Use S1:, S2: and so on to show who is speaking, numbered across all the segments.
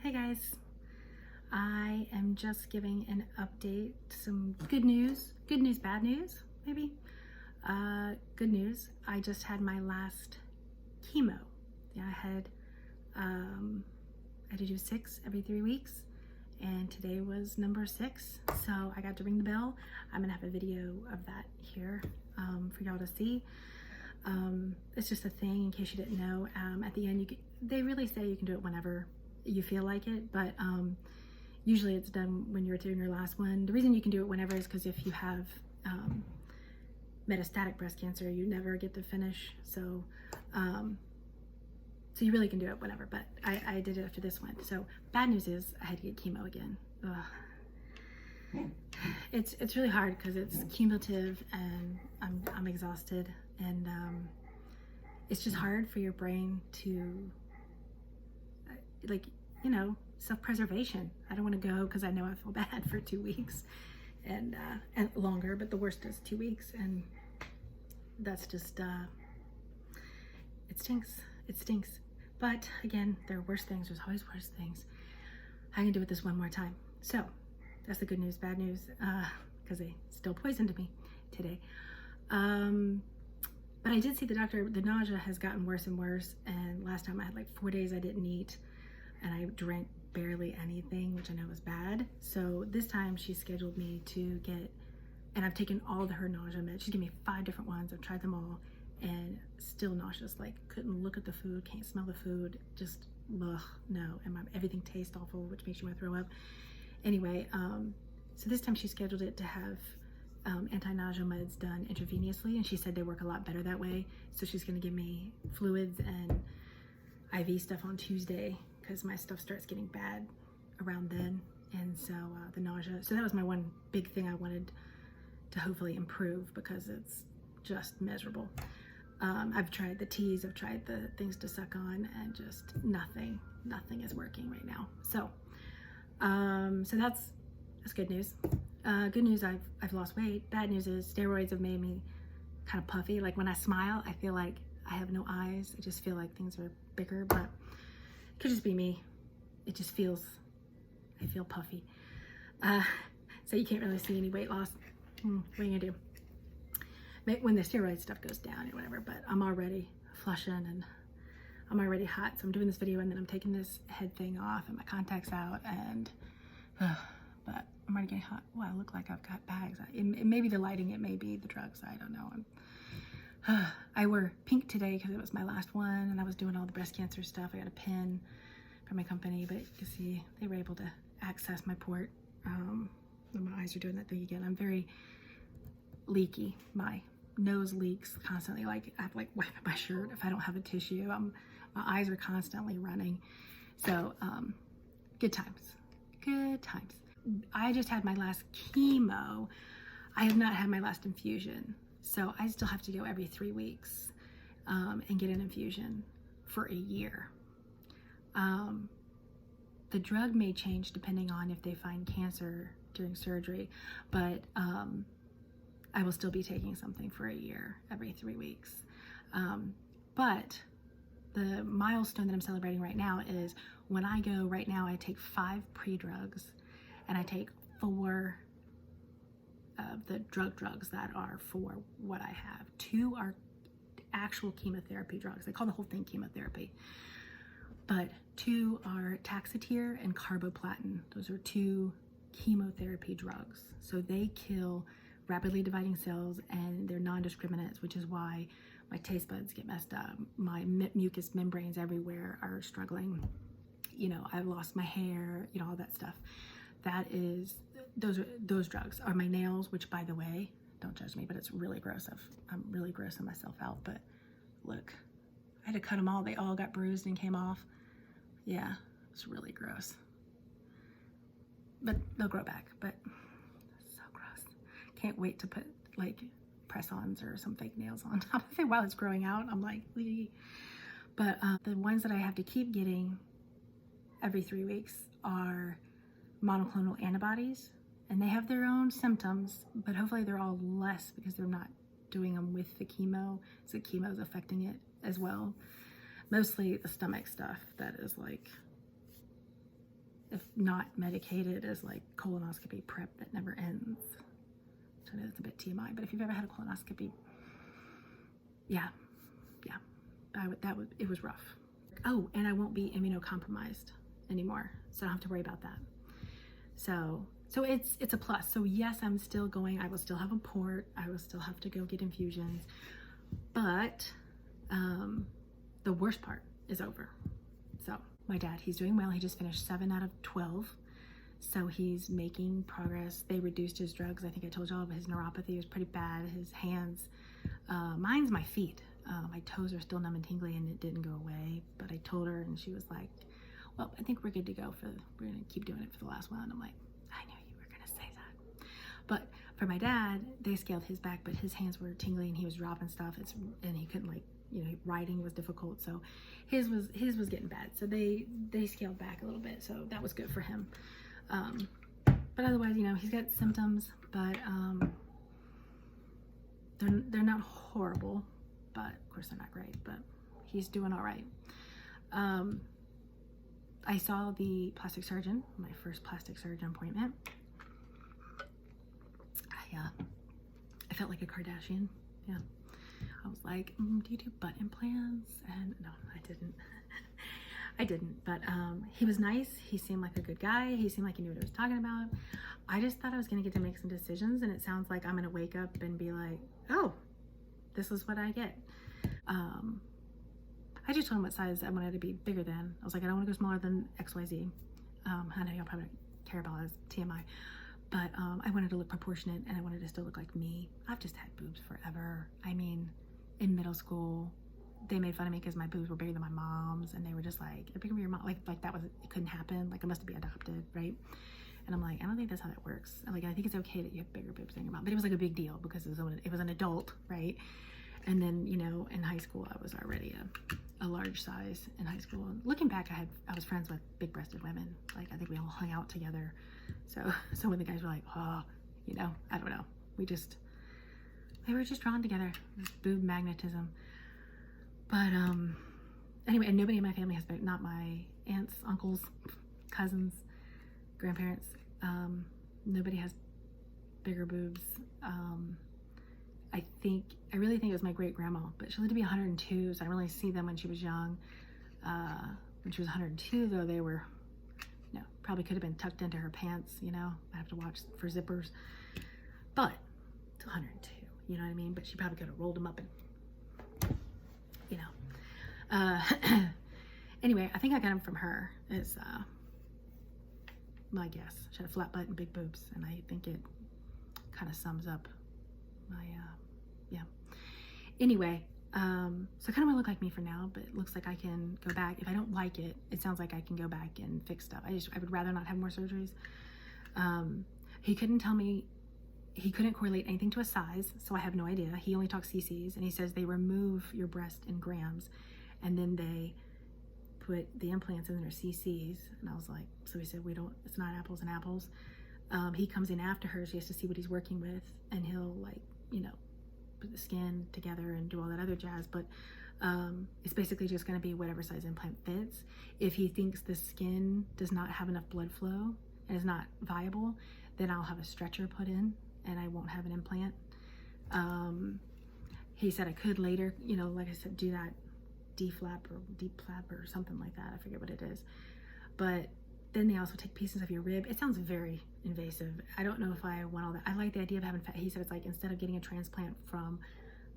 S1: Hey guys, I am just giving an update, some good news, bad news, maybe. Good news, I just had my last chemo. Yeah, I had to do 6 every 3 weeks, and today was number 6, so I got to ring the bell. I'm gonna have a video of that here for y'all to see. It's just a thing in case you didn't know. At the end, they really say you can do it whenever you feel like it, but usually it's done when you're doing your last one. The reason you can do it whenever is because if you have metastatic breast cancer, you never get to finish. So you really can do it whenever, but I did it after this one. So bad news is I had to get chemo again. Ugh. It's really hard because it's cumulative and I'm exhausted, and it's just hard for your brain to self-preservation. I don't want to go because I know I feel bad for 2 weeks and longer, but the worst is 2 weeks, and that's just it stinks. But again, there are worse things. There's always worse things. I can do it this one more time. So that's the good news. Bad news, because they still poisoned me today. But I did see the doctor. The nausea has gotten worse and worse, and last time I had like 4 days I didn't eat, and I drank barely anything, which I know is bad. So this time she scheduled me to get, and I've taken all her nausea meds. She gave me 5 different ones. I've tried them all, and still nauseous. Like, couldn't look at the food, can't smell the food, just ugh, no. And everything tastes awful, which makes you want to throw up. Anyway, so this time she scheduled it to have anti-nausea meds done intravenously, and she said they work a lot better that way. So she's going to give me fluids and IV stuff on Tuesday, because my stuff starts getting bad around then. And so the nausea, so that was my one big thing I wanted to hopefully improve, because it's just miserable. I've tried the teas, I've tried the things to suck on, and just nothing is working right now. So so that's good news. Good news, I've lost weight. Bad news is steroids have made me kind of puffy. Like when I smile, I feel like I have no eyes. I just feel like things are bigger, but it could just be me. It just feels, I feel puffy. So you can't really see any weight loss. What are you gonna do? When the steroid stuff goes down or whatever, but I'm already flushing and I'm already hot. So I'm doing this video and then I'm taking this head thing off and my contacts out, and but I'm already getting hot. Well, I look like I've got bags. It may be the lighting, it may be the drugs, I don't know. I wore pink today because it was my last one, and I was doing all the breast cancer stuff. I got a pin from my company, but you see they were able to access my port. My eyes are doing that thing again. I'm very leaky. My nose leaks constantly. Like I have like wiping my shirt if I don't have a tissue. My eyes are constantly running. So good times. I just had my last chemo. I have not had my last infusion, so I still have to go every 3 weeks and get an infusion for a year. The drug may change depending on if they find cancer during surgery, but I will still be taking something for a year every 3 weeks. But the milestone that I'm celebrating right now is when I go right now, I take 5 pre-drugs, and I take 4 of the drugs that are for what I have. 2 are actual chemotherapy drugs. They call the whole thing chemotherapy. But 2 are Taxotere and carboplatin. Those are 2 chemotherapy drugs. So they kill rapidly dividing cells, and they're non-discriminants, which is why my taste buds get messed up. My mucous membranes everywhere are struggling. You know, I've lost my hair, you know, all that stuff. Those drugs are my nails, which, by the way, don't judge me, but it's really gross. I'm really grossing myself out, but look, I had to cut them all. They all got bruised and came off. Yeah, it's really gross. But they'll grow back, but so gross. Can't wait to put like press-ons or some fake nails on top of it while it's growing out. I'm like, lee. But the ones that I have to keep getting every 3 weeks are monoclonal antibodies, and they have their own symptoms, but hopefully they're all less because they're not doing them with the chemo, so the chemo is affecting it as well. Mostly the stomach stuff that is like if not medicated, as like colonoscopy prep that never ends. So I know that's a bit TMI, but if you've ever had a colonoscopy, yeah, it was rough. Oh, and I won't be immunocompromised anymore, so I don't have to worry about that. So it's a plus. So yes, I'm still going. I will still have a port. I will still have to go get infusions, but the worst part is over. So my dad, he's doing well. He just finished 7 out of 12. So he's making progress. They reduced his drugs. I think I told y'all, but his neuropathy was pretty bad. His hands, mine's my feet. My toes are still numb and tingly, and it didn't go away. But I told her, and she was like, well, I think we're good to go. We're going to keep doing it for the last one. I'm like, I knew you were going to say that. But for my dad, they scaled his back, but his hands were tingly, and he was dropping stuff. And he couldn't, like, you know, writing was difficult. So his was getting bad. So they scaled back a little bit. So that was good for him. But otherwise, you know, he's got symptoms, but they're not horrible, but of course they're not great, but he's doing all right. I saw the plastic surgeon, my first plastic surgeon appointment. I felt like a Kardashian. Yeah. I was like, do you do butt implants? And no, I didn't. I didn't, but he was nice. He seemed like a good guy. He seemed like he knew what he was talking about. I just thought I was going to get to make some decisions, and it sounds like I'm going to wake up and be like, oh, this is what I get. I just told him what size I wanted to be bigger than. I was like, I don't want to go smaller than XYZ. I know y'all probably don't care about it as TMI, but I wanted to look proportionate, and I wanted to still look like me. I've just had boobs forever. I mean, in middle school, they made fun of me because my boobs were bigger than my mom's, and they were just like, you're bigger than your mom. Like that it couldn't happen. Like I must be adopted, right? And I'm like, I don't think that's how that works. I'm like, I think it's okay that you have bigger boobs than your mom. But it was like a big deal because it was an adult, right? And then, you know, in high school, I was already a large size in high school. And looking back, I was friends with big-breasted women. Like I think we all hung out together. So when the guys were like, oh, you know, I don't know. They were just drawn together. This boob magnetism. But anyway, and nobody in my family has been, not my aunts, uncles, cousins, grandparents. Nobody has bigger boobs. I really think it was my great grandma, but she lived to be 102, so I didn't really see them when she was young. When she was 102, though, they were, you know, probably could have been tucked into her pants, you know. I have to watch for zippers. But it's 102, you know what I mean? But she probably could have rolled them up and, you know. Anyway, I think I got them from her, is my guess. She had a flat butt and big boobs, and I think it kind of sums up my, yeah. Anyway, so I kind of want to look like me for now, but it looks like I can go back. If I don't like it, it sounds like I can go back and fix stuff. I would rather not have more surgeries. He couldn't tell me, he couldn't correlate anything to a size, so I have no idea. He only talks cc's, and he says they remove your breast in grams, and then they put the implants in their cc's. And I was like, so he said, it's not apples and apples. He comes in after her, so he has to see what he's working with, and he'll, like, you know, put the skin together and do all that other jazz. But it's basically just going to be whatever size implant fits. If he thinks the skin does not have enough blood flow and is not viable, then I'll have a stretcher put in and I won't have an implant. He said I could later, you know, like I said, do that D-flap or deep flap or something like that. I forget what it is. But then they also take pieces of your rib. It sounds very invasive. I don't know if I want all that. I like the idea of having fat. He said it's like, instead of getting a transplant from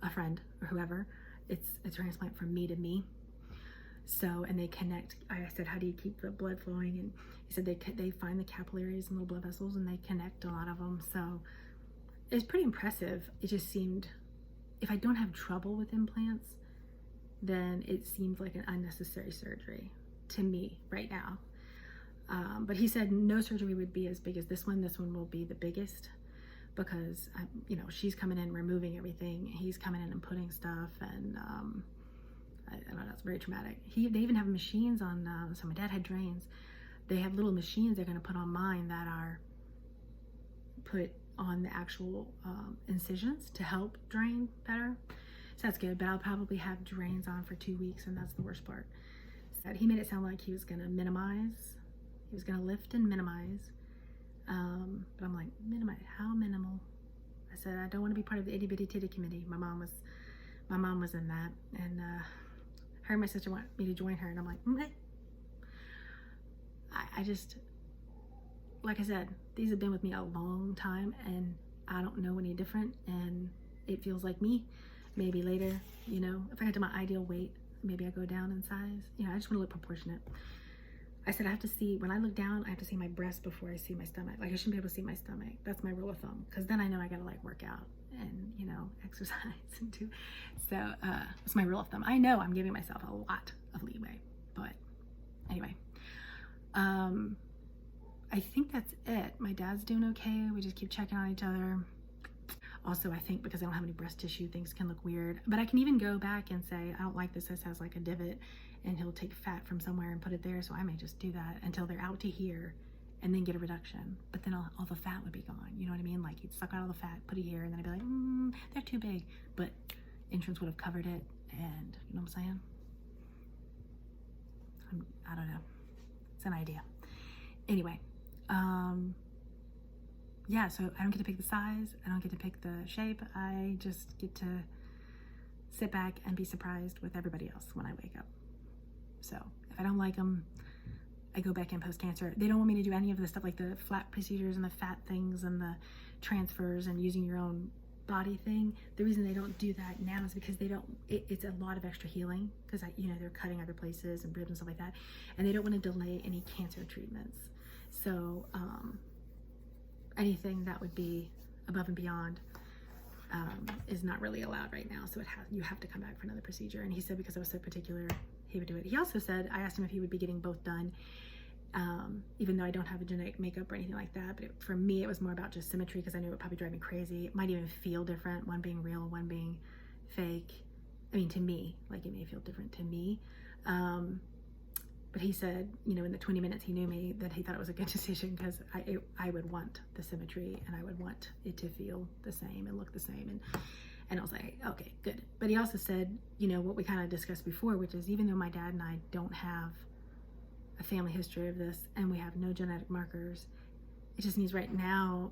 S1: a friend or whoever, it's a transplant from me to me. So, and they connect. I said, how do you keep the blood flowing? And he said they find the capillaries and little blood vessels, and they connect a lot of them. So it's pretty impressive. It just seemed, if I don't have trouble with implants, then it seems like an unnecessary surgery to me right now. But he said no surgery would be as big as this one. This one will be the biggest because, you know, she's coming in removing everything. He's coming in and putting stuff, and I don't know, it's very traumatic. They even have machines on, so my dad had drains. They have little machines they're going to put on mine that are put on the actual incisions to help drain better. So that's good, but I'll probably have drains on for 2 weeks, and that's the worst part. So he made it sound like he was going to minimize. He was gonna lift and minimize. But I'm like, minimize, how minimal? I said, I don't want to be part of the itty bitty titty committee. My mom was in that, and her and my sister want me to join her, and I'm like, I just, like I said, these have been with me a long time, and I don't know any different, and it feels like me. Maybe later, you know, if I got to my ideal weight, maybe I go down in size. You know, I just want to look proportionate. I said I have to see, when I look down, I have to see my breast before I see my stomach. Like, I shouldn't be able to see my stomach. That's my rule of thumb, because then I know I gotta like work out and, you know, exercise and do. So that's my rule of thumb. I know I'm giving myself a lot of leeway, but anyway, I think that's it. My dad's doing okay. We just keep checking on each other. Also, I think because I don't have any breast tissue, things can look weird, but I can even go back and say, I don't like this has like a divot, and he'll take fat from somewhere and put it there. So I may just do that until they're out to here and then get a reduction. But then all the fat would be gone. You know what I mean? Like, he'd suck out all the fat, put it here, and then I'd be like, they're too big. But insurance would have covered it, and you know what I'm saying? I don't know. It's an idea. Anyway, yeah, so I don't get to pick the size. I don't get to pick the shape. I just get to sit back and be surprised with everybody else when I wake up. So if I don't like them, I go back in post-cancer. They don't want me to do any of the stuff like the flat procedures and the fat things and the transfers and using your own body thing. The reason they don't do that now is because they don't, it's a lot of extra healing, because you know, they're cutting other places and ribs and stuff like that, and they don't want to delay any cancer treatments. So anything that would be above and beyond is not really allowed right now. So you have to come back for another procedure. And he said because I was so particular, he would do it. He also said, I asked him if he would be getting both done, even though I don't have a genetic makeup or anything like that. But for me, it was more about just symmetry, because I knew it would probably drive me crazy. It might even feel different, one being real, one being fake. I mean, to me, like, it may feel different to me. But he said, you know, in the 20 minutes he knew me, that he thought it was a good decision, because I would want the symmetry, and I would want it to feel the same and look the same. And I was like, okay, good. But he also said, you know, what we kind of discussed before, which is, even though my dad and I don't have a family history of this, and we have no genetic markers, it just means right now,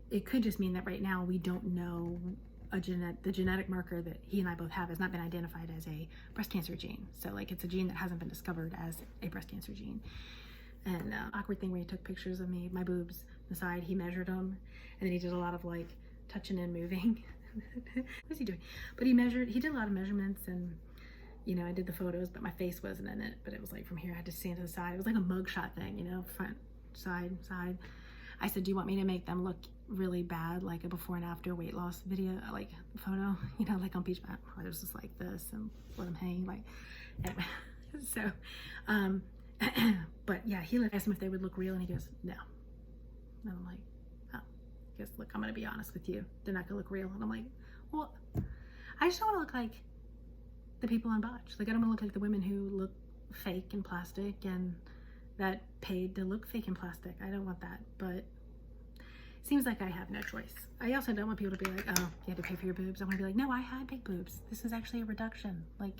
S1: it could just mean that right now we don't know the genetic marker that he and I both have has not been identified as a breast cancer gene. So like, it's a gene that hasn't been discovered as a breast cancer gene. And awkward thing where he took pictures of me, my boobs, the side, he measured them, and then he did a lot of like touching and moving. What's he doing? But he did a lot of measurements, and you know, I did the photos, but my face wasn't in it. But it was like from here, I had to stand to the side. It was like a mugshot thing, you know, front, side. I said, do you want me to make them look really bad, like a before and after weight loss video, like photo, you know, like on Beach Mat, where there's just like this and let them hang, like, anyway. So, but yeah, he asked him if they would look real, and he goes, no. And I'm like, oh. He goes, look, I'm gonna be honest with you, they're not gonna look real. And I'm like, well, I just don't want to look like the people on Botch. Like, I don't want to look like the women who look fake and plastic, and that paid to look fake and plastic. I don't want that, but seems like I have no choice. I also don't want people to be like, oh, you had to pay for your boobs. I want to be like, no, I had big boobs. This is actually a reduction. Like,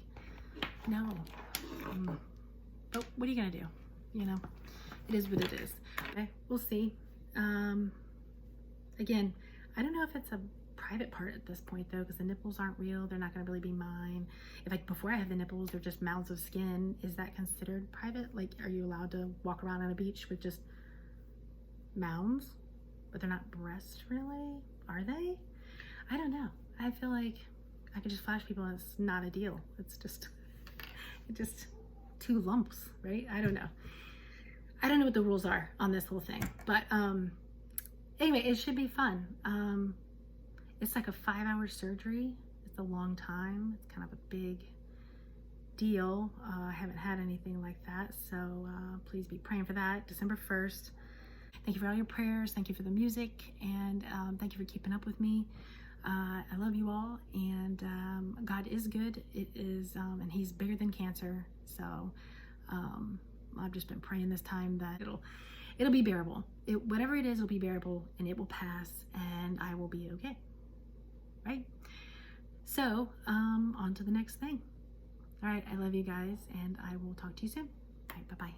S1: no. But what are you gonna do? You know, it is what it is. Okay, we'll see. Again, I don't know if it's a private part at this point though, because the nipples aren't real. They're not gonna really be mine. If like before I have the nipples, they're just mounds of skin. Is that considered private? Like, are you allowed to walk around on a beach with just mounds? But they're not breasts, really? Are they? I don't know. I feel like I could just flash people and it's not a deal. It's just two lumps, right? I don't know. I don't know what the rules are on this whole thing. But anyway, it should be fun. It's like a 5-hour surgery. It's a long time. It's kind of a big deal. I haven't had anything like that. So please be praying for that. December 1st. Thank you for all your prayers. Thank you for the music, and thank you for keeping up with me. I love you all, and God is good. It is, and He's bigger than cancer. So I've just been praying this time that it'll be bearable. Whatever it is, it'll be bearable, and it will pass, and I will be okay. Right? So on to the next thing. All right, I love you guys, and I will talk to you soon. All right, bye-bye.